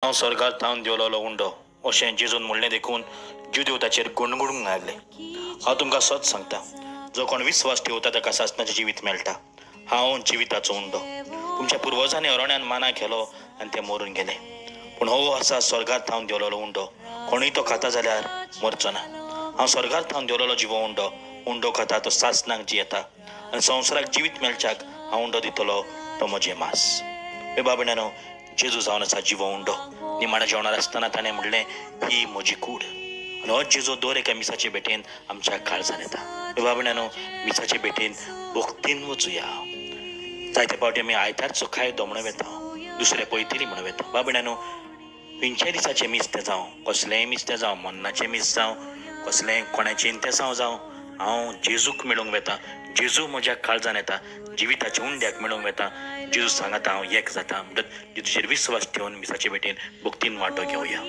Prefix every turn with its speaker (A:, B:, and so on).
A: हांव स्वर्गांत थावन देवलोलो उंडो अशें जेजून म्हणलें देखून जुदेव ताचेर गुणगुणूंक लागले. हांव तुमकां सत सांगता, जो कोण विस्वास ठेवता ताका सासणाचें जिवीत मेळटा. हांव जिविताचो उंडो. तुमच्या पुर्वजांनी अरण्यान माना केलो आनी ते मरून गेले. पूण हो आसा स्वर्गांत थावन देवलोलो उंडो. कोणूय तो खाता जाल्यार मरचो ना. हांव स्वर्गांत थावन देवलोलो जिवो उंडो. उंडो खाता तो सासणाक जियेता आनी संवसाराक जिवीत मेळच्याक हांव उंडो दितलो तो म्हजें मास. बाबण्यानो, जेजू जावन आसा जिवो उंडो. निमाण्या जेवणार आसतना ताणें म्हणलें, ही म्हजी कूड. आनी हो जेजू दर एका मिसाचे भेटेन आमच्या काळजान येता. बाबण्यानो, मिसाचे भेटेन भोगतीन वचुया. जायते फावटी आमी आयतारचो खायदो म्हणून वेता, दुसरे पयतली म्हणून वेता. बाबण्यानो, खंयच्याय दिसाचें मीस तें जावं, कसलेंय मीस तें जावं, मन्नाचें मीस जावं, कसलेंय कोणाचें इंतेसांव जावं, हांव जेजूक मेळूंक वेता. जेजू म्हज्या काळजान येता. जिविताच्या उंड्याक मेळूंक वेता. जेजू सांगाता हांव एक जाता म्हणटच जेजूचेर विस्वास ठेवन मिसाचे भेटेन भोगतीन वांटो घेवया.